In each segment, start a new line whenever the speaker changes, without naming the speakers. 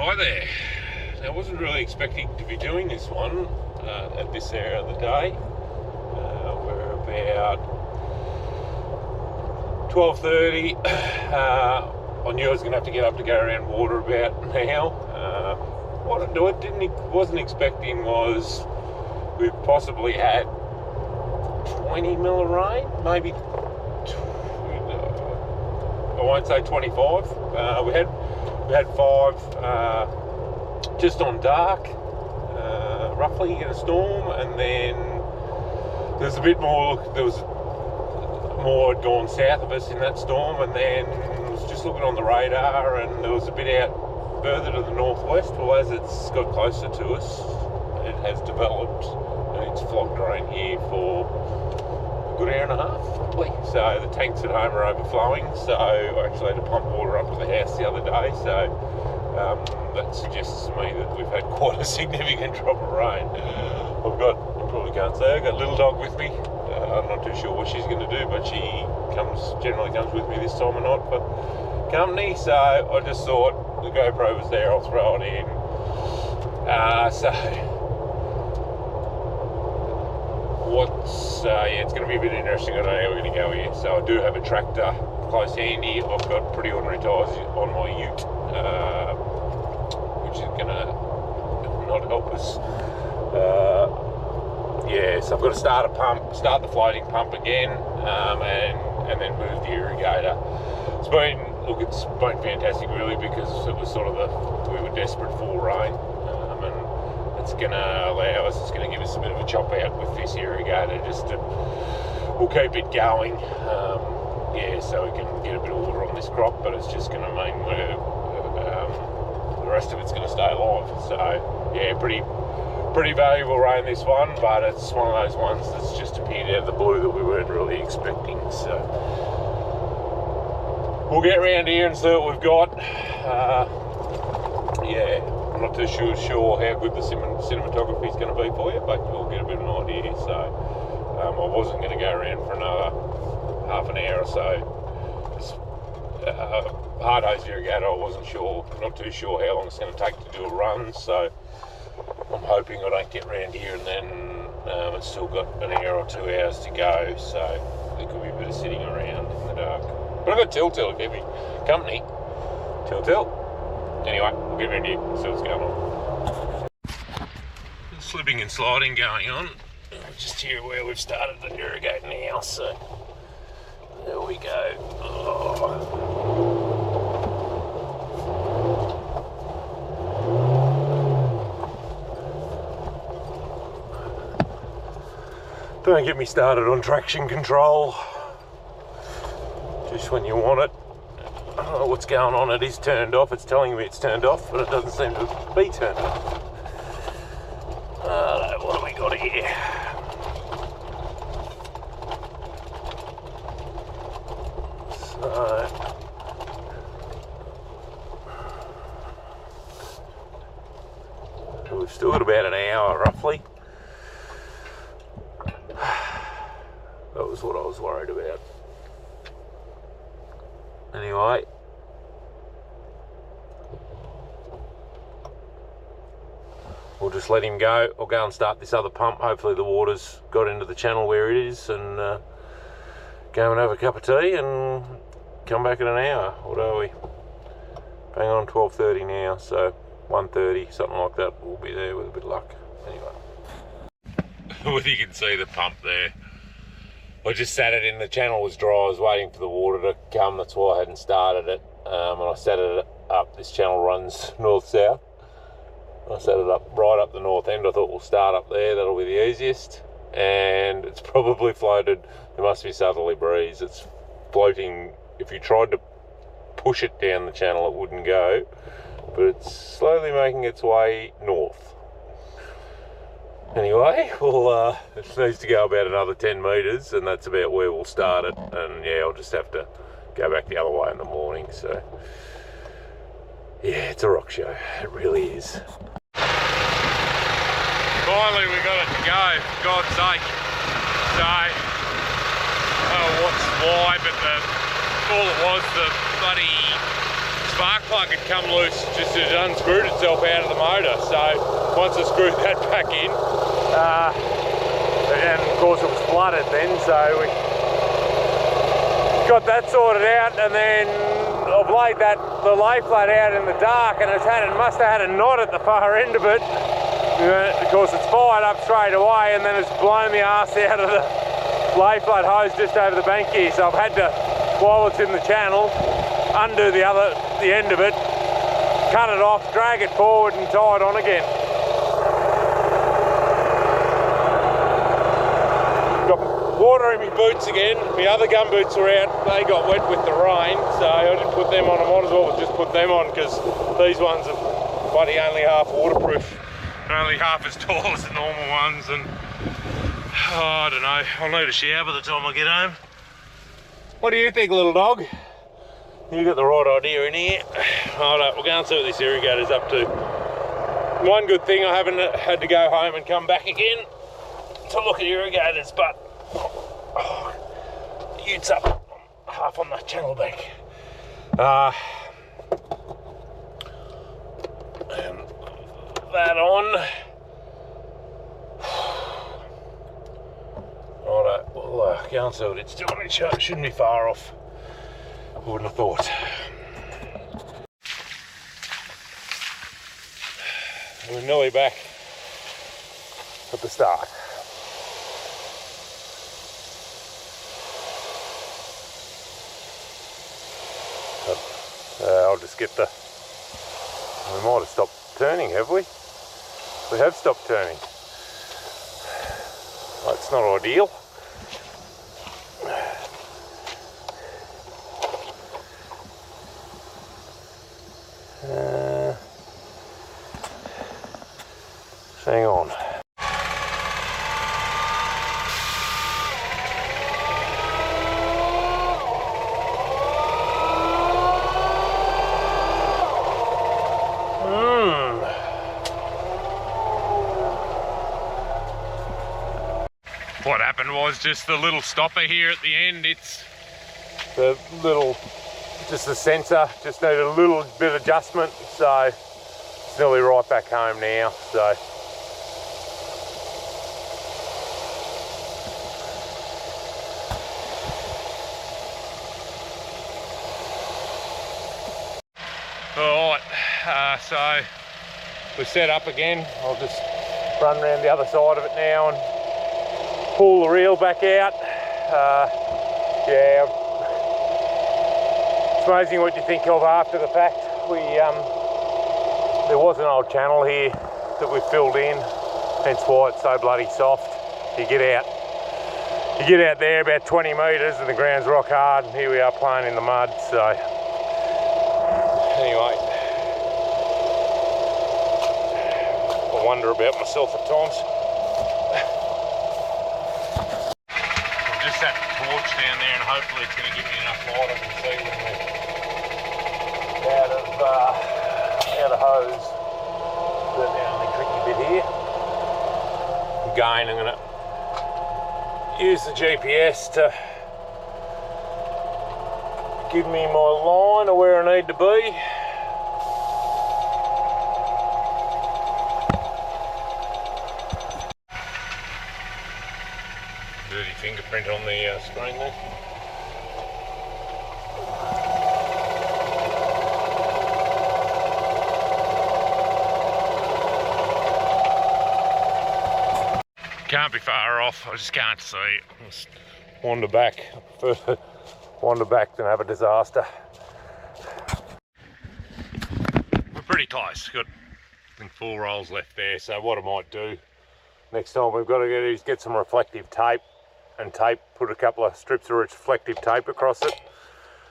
Hi there. Now, I wasn't really expecting to be doing this one at this area of the day. We're about 12:30. I knew I was going to have to get up to go around water about now. What I wasn't expecting was we possibly had 20 mil of rain, maybe. I won't say 25. We had 5 just on dark, roughly in a storm, and then there was more had gone south of us in that storm, and then I was just looking on the radar, and there was a bit out further to the northwest. Well, as it's got closer to us, it has developed, and it's flogged rain here for a good hour and a half, probably. So the tanks at home are overflowing, so I actually had to pump water up to the house the other day, so that suggests to me that we've had quite a significant drop of rain. You probably can't say, I've got a little dog with me. I'm not too sure what she's going to do, but she generally comes with me this time of night for company, so I just thought the GoPro was there, I'll throw it in. It's going to be a bit interesting. I don't know how we're going to go here. So I do have a tractor close handy. I've got pretty ordinary tyres on my ute, which is going to not help us. So I've got to start the floating pump again, and then move the irrigator. It's been fantastic really, because it was we were desperate for rain, and it's going to give us a bit of a chop out with this irrigator. We'll keep it going, so we can get a bit of water on this crop, but it's just going to mean the rest of it's going to stay alive. So pretty valuable rain, this one, but it's one of those ones that's just appeared out of the blue that we weren't really expecting. So we'll get around here and see what we've got. I'm not too sure how good the cinematography is going to be for you, but you'll get a bit of an idea. So I wasn't going to go around for another half an hour or so. Hard hose irrigator, I wasn't not too sure how long it's going to take to do a run, so I'm hoping I don't get around here and then it's still got an hour or 2 hours to go, so there could be a bit of sitting around in the dark. But I've got Telltale to keep me company. Telltale. Anyway, we'll get around here, see what's going on. Slipping and sliding going on. Just here where we've started to irrigate now, so there we go. Don't get me started on traction control. Just when you want it. I don't know what's going on. It is turned off. It's telling me it's turned off, but it doesn't seem to be turned off. What have we got here? So we've still got about an hour roughly. That was what I was worried about. Anyway, we'll just let him go. I'll go and start this other pump. Hopefully the water's got into the channel where it is, and go and have a cup of tea and come back in an hour. What are we? Bang on 12:30 now, so 1:30, something like that. We'll be there with a bit of luck. Anyway. Well, you can see the pump there. I just sat it in, the channel was dry, I was waiting for the water to come, that's why I hadn't started it. And I set it up, this channel runs north-south. I set it up right up the north end. I thought we'll start up there, that'll be the easiest. And it's probably floated, there must be a southerly breeze, it's floating. If you tried to push it down the channel, it wouldn't go. But it's slowly making its way north. Anyway, it needs to go about another 10 metres, and that's about where we'll start it. And I'll just have to go back the other way in the morning. So, it's a rock show. It really is. Finally, we got it to go, for God's sake. So, I don't know why, but all it was, the bloody spark plug had come loose, just it unscrewed itself out of the motor. So once I screwed that back in, and of course it was flooded then, so we got that sorted out, and then I've laid the lay flat out in the dark, and it must have had a knot at the far end of it. Of course it's fired up straight away, and then it's blown the arse out of the lay flat hose just over the bank here. So I've had to, while it's in the channel, undo the end of it, cut it off, drag it forward and tie it on again. Got water in my boots again. My other gum boots were out, they got wet with the rain, so I didn't put them on. I might as well just put them on, because these ones are bloody only half waterproof and only half as tall as the normal ones, and oh, I don't know, I'll need a shower by the time I get home. What do you think, little dog? You got the right idea in here. Alright, we'll go and see what this irrigator's up to. One good thing, I haven't had to go home and come back again to look at irrigators, but Utes up half on the channel bank. And that on. Alright, we'll go and see what it's doing. It shouldn't be far off. I wouldn't have thought. We're nearly back at the start. I'll just get the... We might have stopped turning, have we? We have stopped turning. That's not ideal. Hang on. What happened was just the little stopper here at the end. It's the little, just the sensor, just needed a little bit of adjustment. So it's nearly right back home now. So. Alright, so we're set up again. I'll just run around the other side of it now and pull the reel back out. Yeah, it's amazing what you think of after the fact. There was an old channel here that we filled in, hence why it's so bloody soft. You get out there about 20 metres and the ground's rock hard, and here we are playing in the mud. So anyway, I wonder about myself at times. I've just set the torch down there, and hopefully it's going to give me enough light I can see when we're out of hose. But the only tricky bit here. Again, I'm going to use the GPS to give me my line of where I need to be. Dirty fingerprint on the screen there. Can't be far off, I just can't see. I'll just wander back. Further wander back than have a disaster. We're pretty close. Got, I think, 4 rolls left there. So what I might do next time we've got to do is get some reflective tape and put a couple of strips of reflective tape across it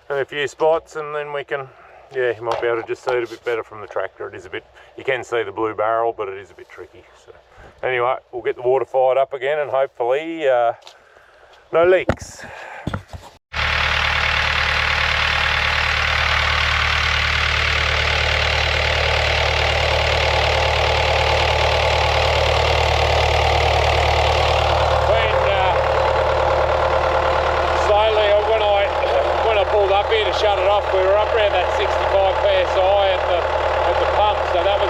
and a few spots, and then we can, yeah, you might be able to just see it a bit better from the tractor. It is a bit, you can see the blue barrel, but it is a bit tricky. So anyway, we'll get the water fired up again and hopefully no leaks. When I pulled up here to shut it off, we were up around that 65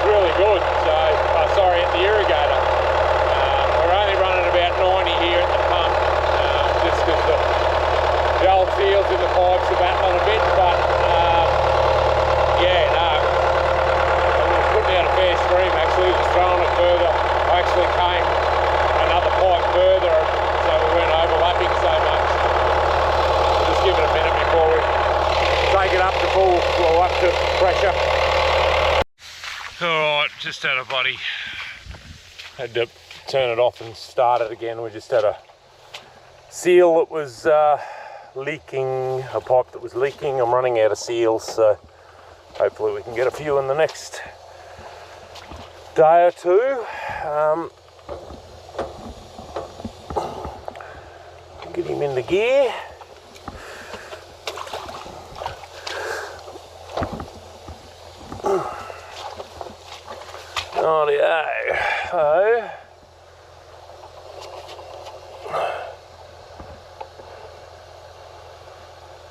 really good. So, sorry, at the irrigator. We're only running about 90 here at the pump, just because the old seals in the pipes are battling a bit, but yeah, no. I was putting out a fair stream actually, just throwing it further. I actually came another pipe further, so we weren't overlapping so much. Just give it a minute before we take it up to full, or up to pressure. Alright, just had a bloody, had to turn it off and start it again. We just had a seal that was leaking, a pipe that was leaking. I'm running out of seals, so hopefully we can get a few in the next day or two. Get him into gear. Rightio. So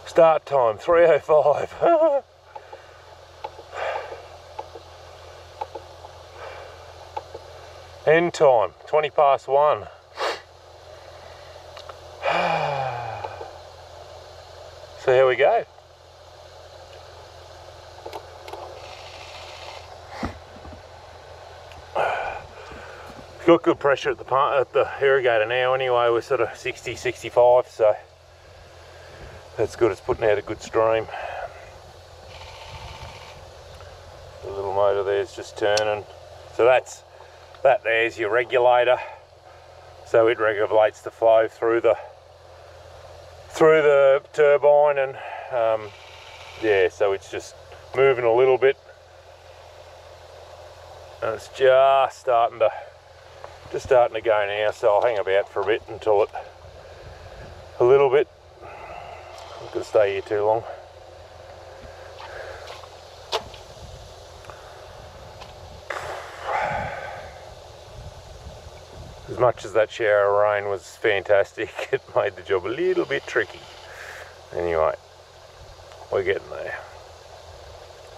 start time 3:05. End time 1:20. So here we go. Got good pressure at the pump, at the irrigator now anyway. We're sort of 60, 65, so that's good. It's putting out a good stream. The little motor there's just turning. So that there's your regulator. So it regulates the flow through the turbine, and yeah, so it's just moving a little bit, and it's just starting to go now. So I'll hang about for a bit until it a little bit. I'm not going to stay here too long. As much as that shower of rain was fantastic, it made the job a little bit tricky. Anyway, we're getting there.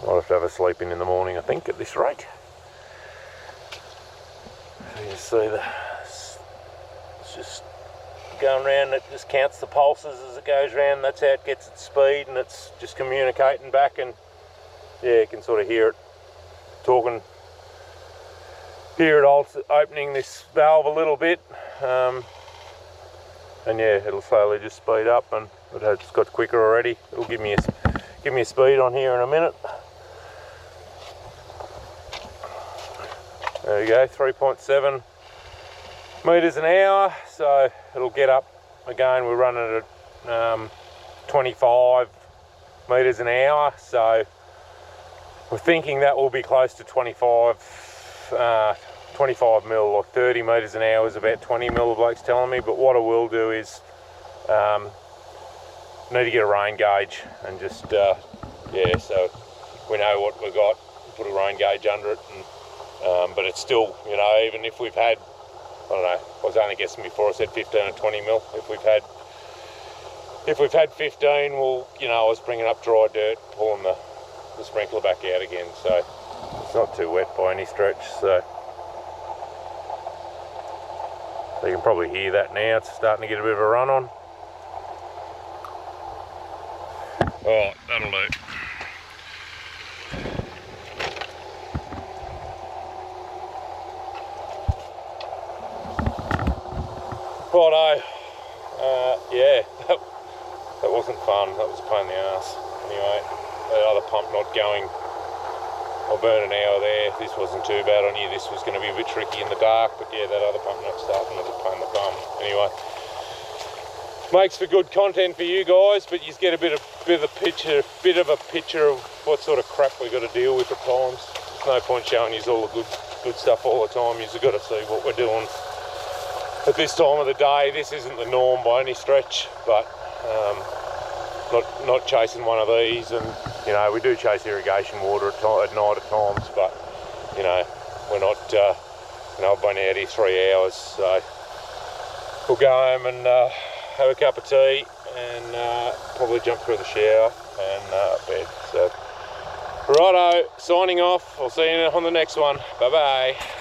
I'll have to have a sleep in the morning, I think, at this rate. So you see it's just going around. It just counts the pulses as it goes around. That's how it gets its speed, and it's just communicating back, and yeah, you can sort of hear it talking. Hear it opening this valve a little bit, and yeah, it'll slowly just speed up, and it's got quicker already. It'll give me a speed on here in a minute. There we go, 3.7 meters an hour. So it'll get up again. We're running at 25 meters an hour. So we're thinking that will be close to 25 mil, like 30 meters an hour is about 20 mil, the bloke's telling me. But what I will do is need to get a rain gauge and just yeah, so we know what we've got, put a rain gauge under it, and but it's still, you know, even if we've had, I don't know, I was only guessing before I said 15 or 20 mil. If we've had 15, well, you know, I was bringing up dry dirt, pulling the sprinkler back out again, so it's not too wet by any stretch. So you can probably hear that now. It's starting to get a bit of a run on. Alright, that'll do. Righto, yeah, that wasn't fun. That was a pain in the ass. Anyway, that other pump not going, I burned an hour there. This wasn't too bad. I knew this was going to be a bit tricky in the dark, but yeah, that other pump not starting was a pain in the bum. Anyway, makes for good content for you guys, but you get a bit of a picture of what sort of crap we got to deal with at times. There's no point showing you all the good stuff all the time. You've got to see what we're doing at this time of the day. This isn't the norm by any stretch, but not chasing one of these. And you know, we do chase irrigation water at night at times, but you know, we're not. You know, I've been out here 3 hours, so we'll go home and have a cup of tea and probably jump through the shower and bed. So Righto, signing off. I'll see you on the next one. Bye bye.